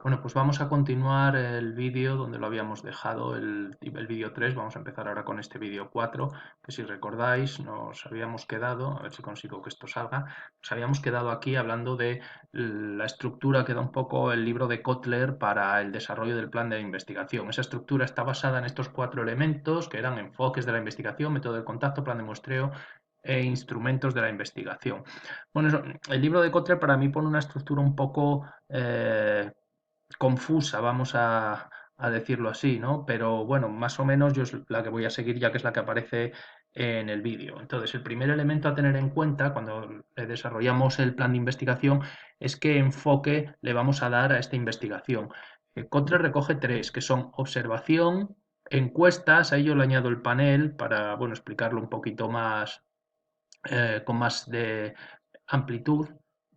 Bueno, pues vamos a continuar el vídeo donde lo habíamos dejado, el vídeo 3. Vamos a empezar ahora con este vídeo 4, que si recordáis nos habíamos quedado, a ver si consigo que esto salga, nos habíamos quedado aquí hablando de la estructura que da un poco el libro de Kotler para el desarrollo del plan de investigación. Esa estructura está basada en estos 4 elementos que eran enfoques de la investigación, método de contacto, plan de muestreo e instrumentos de la investigación. Bueno, el libro de Kotler para mí pone una estructura un poco confusa, vamos a decirlo así, ¿no? Pero bueno, más o menos yo es la que voy a seguir ya que es la que aparece en el vídeo. Entonces, el primer elemento a tener en cuenta cuando desarrollamos el plan de investigación es qué enfoque le vamos a dar a esta investigación. Kotler recoge 3, que son observación, encuestas, a ello le añado el panel para, bueno, explicarlo un poquito más, con más de amplitud,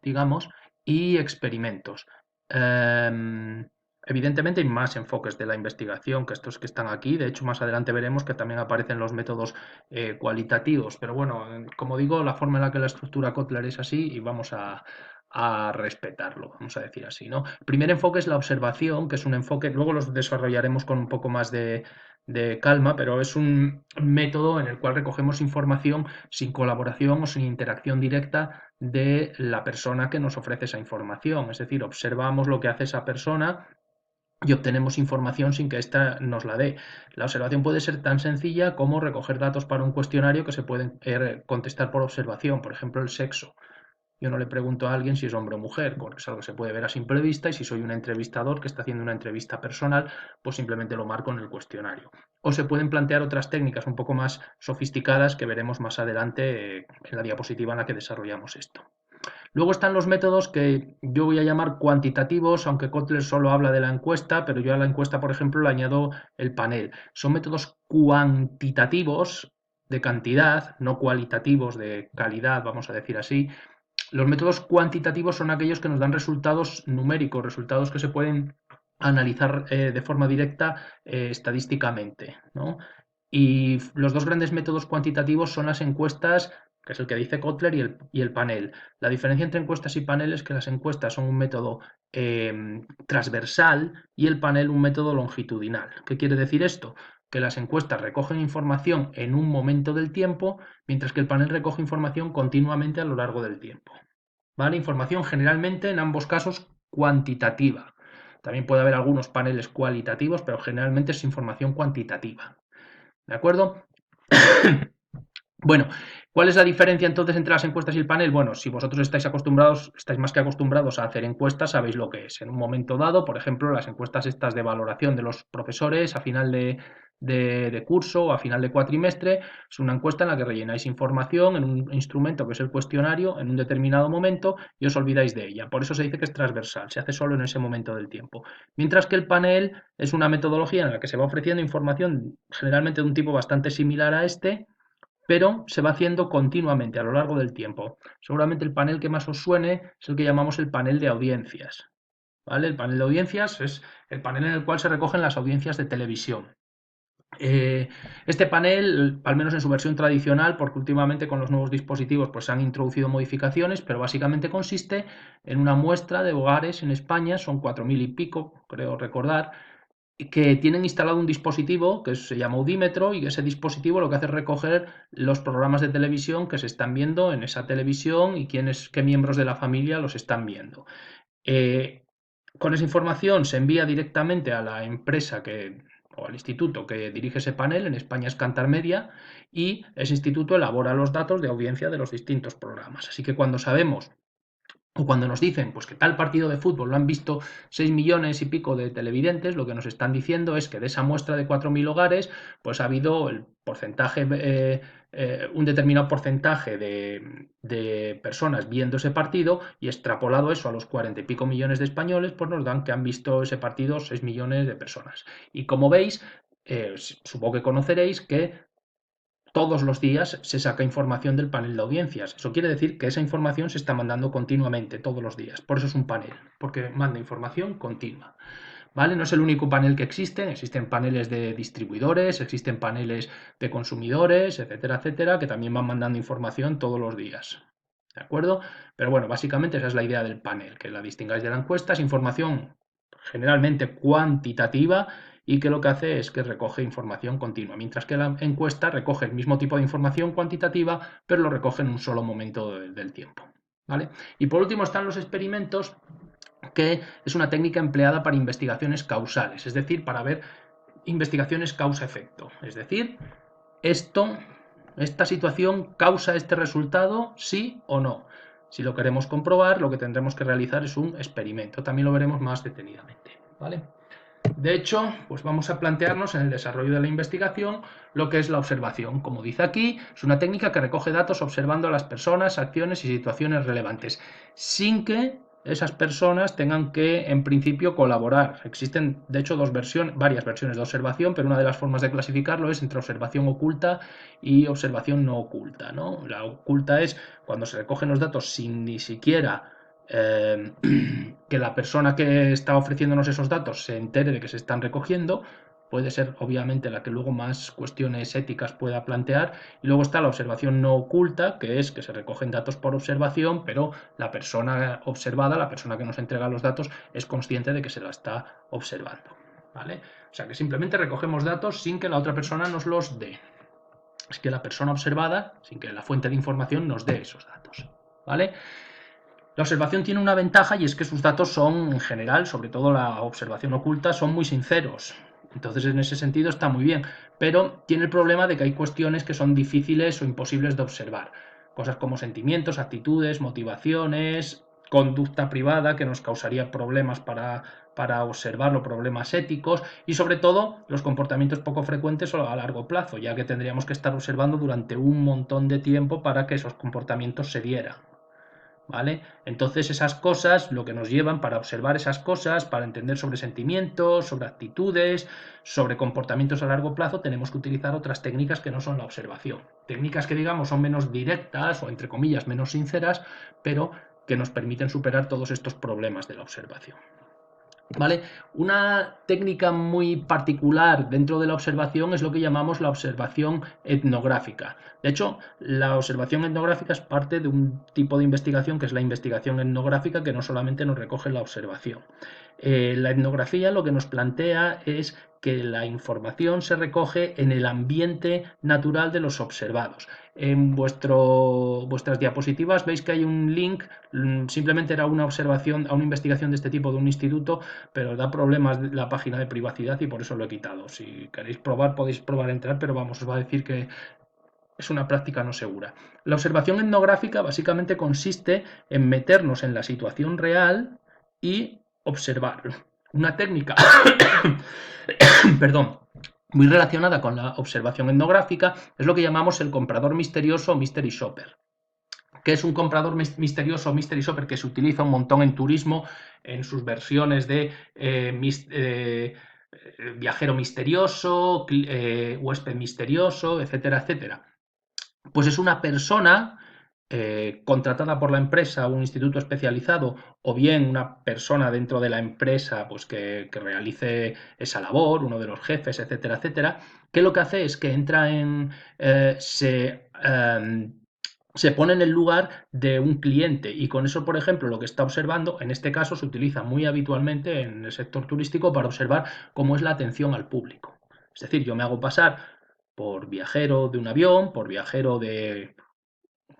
digamos, y experimentos. Eh, Evidentemente hay más enfoques de la investigación que estos que están aquí. De hecho, más adelante veremos que también aparecen los métodos cualitativos. Pero bueno, como digo, la forma en la que la estructura Kotler es así y vamos a respetarlo, vamos a decir así, ¿no? El primer enfoque es la observación, que es un enfoque, luego los desarrollaremos con un poco más de calma, pero es un método en el cual recogemos información sin colaboración o sin interacción directa de la persona que nos ofrece esa información. Es decir, observamos lo que hace esa persona y obtenemos información sin que ésta nos la dé. La observación puede ser tan sencilla como recoger datos para un cuestionario que se pueden contestar por observación, por ejemplo, el sexo. Yo no le pregunto a alguien si es hombre o mujer, porque es algo que se puede ver a simple vista, y si soy un entrevistador que está haciendo una entrevista personal, pues simplemente lo marco en el cuestionario. O se pueden plantear otras técnicas un poco más sofisticadas que veremos más adelante en la diapositiva en la que desarrollamos esto. Luego están los métodos que yo voy a llamar cuantitativos, aunque Kotler solo habla de la encuesta, pero yo a la encuesta, por ejemplo, le añado el panel. Son métodos cuantitativos de cantidad, no cualitativos de calidad, vamos a decir así. Los métodos cuantitativos son aquellos que nos dan resultados numéricos, resultados que se pueden analizar de forma directa estadísticamente, ¿no? Y los dos grandes métodos cuantitativos son las encuestas, que es el que dice Kotler, y el panel. La diferencia entre encuestas y panel es que las encuestas son un método transversal y el panel un método longitudinal. ¿Qué quiere decir esto? Que las encuestas recogen información en un momento del tiempo, mientras que el panel recoge información continuamente a lo largo del tiempo. ¿Vale? Información generalmente en ambos casos cuantitativa. También puede haber algunos paneles cualitativos, pero generalmente es información cuantitativa. ¿De acuerdo? Bueno, ¿cuál es la diferencia entonces entre las encuestas y el panel? Bueno, si vosotros estáis más que acostumbrados a hacer encuestas, sabéis lo que es. En un momento dado, por ejemplo, las encuestas estas de valoración de los profesores a final de curso o a final de cuatrimestre, es una encuesta en la que rellenáis información en un instrumento que es el cuestionario en un determinado momento y os olvidáis de ella. Por eso se dice que es transversal, se hace solo en ese momento del tiempo. Mientras que el panel es una metodología en la que se va ofreciendo información generalmente de un tipo bastante similar a este, pero se va haciendo continuamente a lo largo del tiempo. Seguramente el panel que más os suene es el que llamamos el panel de audiencias. ¿Vale? El panel de audiencias es el panel en el cual se recogen las audiencias de televisión. Este panel, al menos en su versión tradicional, porque últimamente con los nuevos dispositivos pues, se han introducido modificaciones, pero básicamente consiste en una muestra de hogares en España, son 4.000 y pico, creo recordar, que tienen instalado un dispositivo que se llama Audímetro, y ese dispositivo lo que hace es recoger los programas de televisión que se están viendo en esa televisión y qué miembros de la familia los están viendo. Eh, con esa información se envía directamente a la empresa o al instituto que dirige ese panel, en España es Cantar Media, y ese instituto elabora los datos de audiencia de los distintos programas. Así que cuando sabemos o cuando nos dicen pues, que tal partido de fútbol lo han visto 6 millones y pico de televidentes, lo que nos están diciendo es que de esa muestra de 4.000 hogares, pues ha habido el porcentaje, un determinado porcentaje de personas viendo ese partido, y extrapolado eso a los 40 y pico millones de españoles, pues nos dan que han visto ese partido 6 millones de personas. Y como veis, supongo que conoceréis que todos los días se saca información del panel de audiencias. Eso quiere decir que esa información se está mandando continuamente, todos los días. Por eso es un panel, porque manda información continua. ¿Vale? No es el único panel que existen paneles de distribuidores, existen paneles de consumidores, etcétera, etcétera, que también van mandando información todos los días. ¿De acuerdo? Pero bueno, básicamente esa es la idea del panel, que la distingáis de la encuesta, es información generalmente cuantitativa, y que lo que hace es que recoge información continua, mientras que la encuesta recoge el mismo tipo de información cuantitativa, pero lo recoge en un solo momento del tiempo. ¿Vale? Y por último están los experimentos, que es una técnica empleada para investigaciones causales, es decir, para ver investigaciones causa-efecto. Es decir, esta situación causa este resultado, sí o no. Si lo queremos comprobar, lo que tendremos que realizar es un experimento. También lo veremos más detenidamente. ¿Vale? De hecho, pues vamos a plantearnos en el desarrollo de la investigación lo que es la observación. Como dice aquí, es una técnica que recoge datos observando a las personas, acciones y situaciones relevantes, sin que esas personas tengan que, en principio, colaborar. Existen, de hecho, varias versiones de observación, pero una de las formas de clasificarlo es entre observación oculta y observación no oculta, ¿no? La oculta es cuando se recogen los datos sin ni siquiera que la persona que está ofreciéndonos esos datos se entere de que se están recogiendo. Puede ser obviamente la que luego más cuestiones éticas pueda plantear. Y luego está la observación no oculta, que es que se recogen datos por observación, pero la persona observada, la persona que nos entrega los datos, es consciente de que se la está observando. ¿Vale? O sea que simplemente recogemos datos sin que la otra persona nos los dé. Es que la persona observada, sin que la fuente de información nos dé esos datos. ¿Vale? La observación tiene una ventaja, y es que sus datos son, en general, sobre todo la observación oculta, son muy sinceros. Entonces, en ese sentido está muy bien, pero tiene el problema de que hay cuestiones que son difíciles o imposibles de observar. Cosas como sentimientos, actitudes, motivaciones, conducta privada que nos causaría problemas para observarlo, problemas éticos, y sobre todo los comportamientos poco frecuentes o a largo plazo, ya que tendríamos que estar observando durante un montón de tiempo para que esos comportamientos se dieran. ¿Vale? Entonces esas cosas, lo que nos llevan para observar esas cosas, para entender sobre sentimientos, sobre actitudes, sobre comportamientos a largo plazo, tenemos que utilizar otras técnicas que no son la observación. Técnicas que, digamos, son menos directas o, entre comillas, menos sinceras, pero que nos permiten superar todos estos problemas de la observación. ¿Vale? Una técnica muy particular dentro de la observación es lo que llamamos la observación etnográfica. De hecho, la observación etnográfica es parte de un tipo de investigación que es la investigación etnográfica, que no solamente nos recoge la observación. La etnografía lo que nos plantea es que la información se recoge en el ambiente natural de los observados. En vuestras diapositivas veis que hay un link, simplemente era una observación, a una investigación de este tipo de un instituto, pero da problemas la página de privacidad y por eso lo he quitado. Si queréis probar, podéis probar a entrar, pero vamos, os va a decir que es una práctica no segura. La observación etnográfica básicamente consiste en meternos en la situación real y observar. Una técnica, perdón, muy relacionada con la observación etnográfica es lo que llamamos el comprador misterioso o mystery shopper. ¿Qué es un comprador misterioso o mystery shopper? Que se utiliza un montón en turismo, en sus versiones de viajero misterioso, huésped misterioso, etcétera, etcétera. Pues es una persona contratada por la empresa, un instituto especializado, o bien una persona dentro de la empresa, pues que realice esa labor, uno de los jefes, etcétera, etcétera, que lo que hace es que entra se pone en el lugar de un cliente, y con eso, por ejemplo, lo que está observando, en este caso se utiliza muy habitualmente en el sector turístico para observar cómo es la atención al público. Es decir, yo me hago pasar por viajero de un avión, por viajero de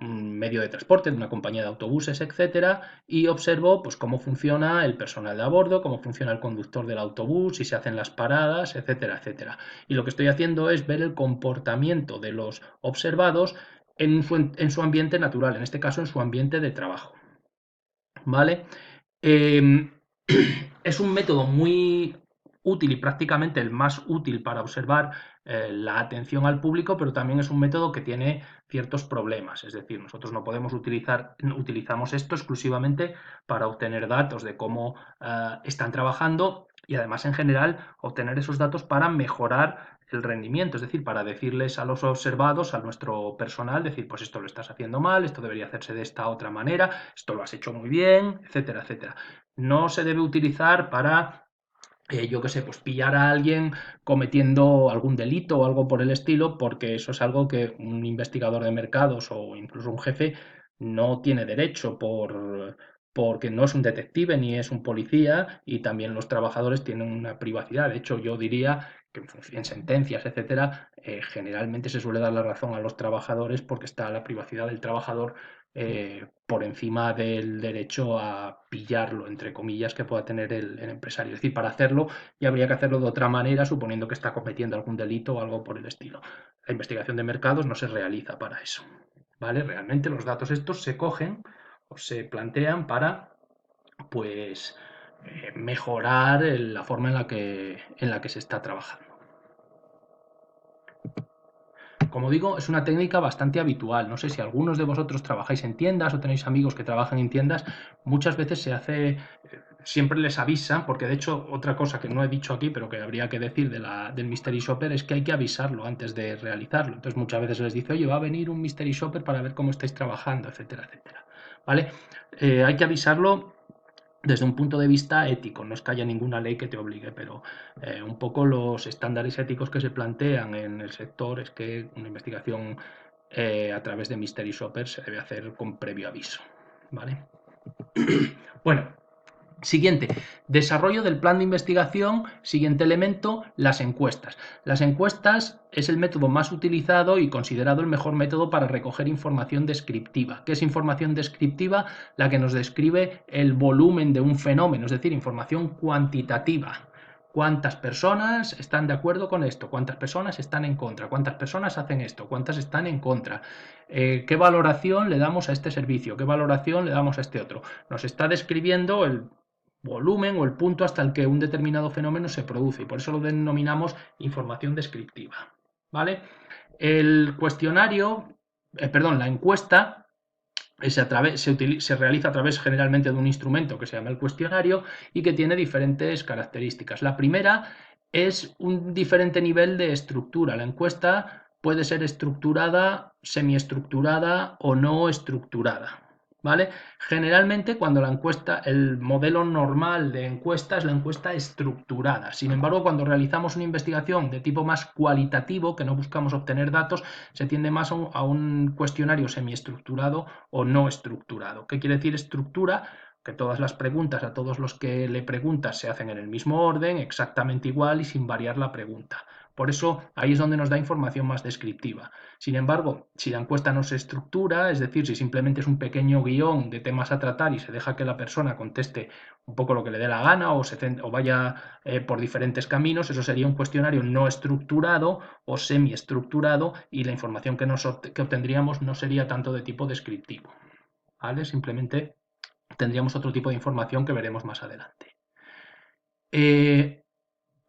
un medio de transporte, de una compañía de autobuses, etcétera, y observo pues cómo funciona el personal de a bordo, cómo funciona el conductor del autobús, si se hacen las paradas, etcétera, etcétera. Y lo que estoy haciendo es ver el comportamiento de los observados en su ambiente natural, en este caso en su ambiente de trabajo. ¿Vale? Eh, es un método muy útil y prácticamente el más útil para observar la atención al público, pero también es un método que tiene ciertos problemas. Es decir, nosotros no podemos utilizamos esto exclusivamente para obtener datos de cómo están trabajando, y además en general obtener esos datos para mejorar el rendimiento, es decir, para decirles a los observados, a nuestro personal, decir, pues esto lo estás haciendo mal, esto debería hacerse de esta otra manera, esto lo has hecho muy bien, etcétera, etcétera. No se debe utilizar para, yo qué sé, pues pillar a alguien cometiendo algún delito o algo por el estilo, porque eso es algo que un investigador de mercados o incluso un jefe no tiene derecho porque no es un detective ni es un policía y también los trabajadores tienen una privacidad. De hecho, yo diría que en sentencias, etcétera, generalmente se suele dar la razón a los trabajadores porque está la privacidad del trabajador por encima del derecho a pillarlo, entre comillas, que pueda tener el empresario. Es decir, para hacerlo ya habría que hacerlo de otra manera, suponiendo que está cometiendo algún delito o algo por el estilo. La investigación de mercados no se realiza para eso. ¿Vale? Realmente los datos estos se cogen o se plantean para pues mejorar la forma en la que se está trabajando. Como digo, es una técnica bastante habitual. No sé si algunos de vosotros trabajáis en tiendas o tenéis amigos que trabajan en tiendas. Muchas veces se hace, siempre les avisan, porque de hecho otra cosa que no he dicho aquí, pero que habría que decir del Mystery Shopper es que hay que avisarlo antes de realizarlo. Entonces muchas veces se les dice, oye, va a venir un Mystery Shopper para ver cómo estáis trabajando, etcétera, etcétera. ¿Vale? Hay que avisarlo desde un punto de vista ético, no es que haya ninguna ley que te obligue, pero un poco los estándares éticos que se plantean en el sector es que una investigación a través de Mystery Shopper se debe hacer con previo aviso. ¿Vale? Bueno, siguiente, desarrollo del plan de investigación. Siguiente elemento, las encuestas. Las encuestas es el método más utilizado y considerado el mejor método para recoger información descriptiva. ¿Qué es información descriptiva? La que nos describe el volumen de un fenómeno, es decir, información cuantitativa. ¿Cuántas personas están de acuerdo con esto? ¿Cuántas personas están en contra? ¿Cuántas personas hacen esto? ¿Cuántas están en contra? ¿Qué valoración le damos a este servicio? ¿Qué valoración le damos a este otro? Nos está describiendo el volumen o el punto hasta el que un determinado fenómeno se produce y por eso lo denominamos información descriptiva. ¿Vale? El cuestionario, perdón, la encuesta se realiza a través generalmente de un instrumento que se llama el cuestionario y que tiene diferentes características. La primera es un diferente nivel de estructura. La encuesta puede ser estructurada, semiestructurada o no estructurada. ¿Vale? Generalmente cuando la encuesta, el modelo normal de encuesta es la encuesta estructurada. Sin embargo, cuando realizamos una investigación de tipo más cualitativo, que no buscamos obtener datos, se tiende más a un cuestionario semiestructurado o no estructurado. ¿Qué quiere decir estructura? Que todas las preguntas a todos los que le preguntas se hacen en el mismo orden, exactamente igual y sin variar la pregunta. Por eso ahí es donde nos da información más descriptiva. Sin embargo, si la encuesta no se estructura, es decir, si simplemente es un pequeño guión de temas a tratar y se deja que la persona conteste un poco lo que le dé la gana o vaya por diferentes caminos, eso sería un cuestionario no estructurado o semiestructurado y la información que obtendríamos no sería tanto de tipo descriptivo. ¿Vale? Simplemente tendríamos otro tipo de información que veremos más adelante.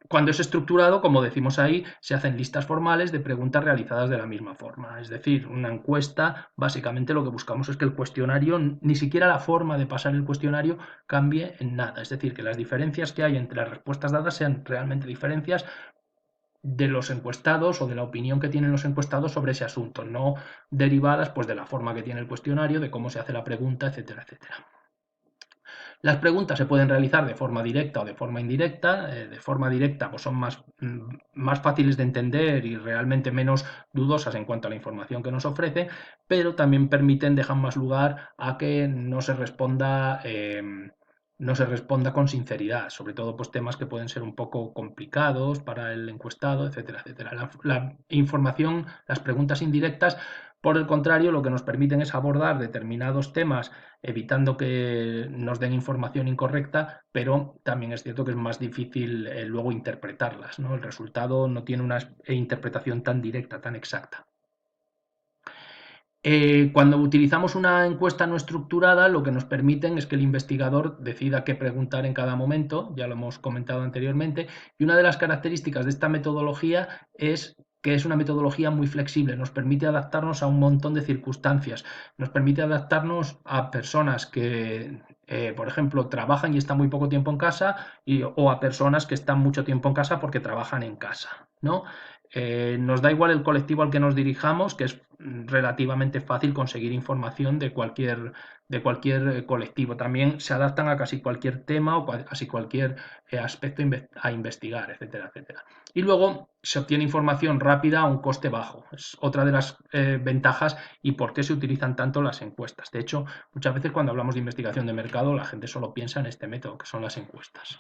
Cuando es estructurado, como decimos ahí, se hacen listas formales de preguntas realizadas de la misma forma. Es decir, una encuesta, básicamente lo que buscamos es que el cuestionario, ni siquiera la forma de pasar el cuestionario cambie en nada. Es decir, que las diferencias que hay entre las respuestas dadas sean realmente diferencias de los encuestados o de la opinión que tienen los encuestados sobre ese asunto, no derivadas pues de la forma que tiene el cuestionario, de cómo se hace la pregunta, etcétera, etcétera. Las preguntas se pueden realizar de forma directa o de forma indirecta. De forma directa pues son más fáciles de entender y realmente menos dudosas en cuanto a la información que nos ofrece, pero también dejan más lugar a que no se responda con sinceridad, sobre todo pues temas que pueden ser un poco complicados para el encuestado, etcétera, etcétera. La información, las preguntas indirectas, por el contrario, lo que nos permiten es abordar determinados temas evitando que nos den información incorrecta, pero también es cierto que es más difícil luego interpretarlas, ¿no? El resultado no tiene una interpretación tan directa, tan exacta. Cuando utilizamos una encuesta no estructurada, lo que nos permiten es que el investigador decida qué preguntar en cada momento, ya lo hemos comentado anteriormente, y una de las características de esta metodología es que es una metodología muy flexible, nos permite adaptarnos a un montón de circunstancias, nos permite adaptarnos a personas que, por ejemplo, trabajan y están muy poco tiempo en casa o a personas que están mucho tiempo en casa porque trabajan en casa, ¿no? Nos da igual el colectivo al que nos dirijamos, que es relativamente fácil conseguir información de cualquier colectivo. También se adaptan a casi cualquier tema o casi cualquier aspecto a investigar, etcétera, etcétera. Y luego se obtiene información rápida a un coste bajo. Es otra de las ventajas y por qué se utilizan tanto las encuestas. De hecho, muchas veces cuando hablamos de investigación de mercado, la gente solo piensa en este método, que son las encuestas.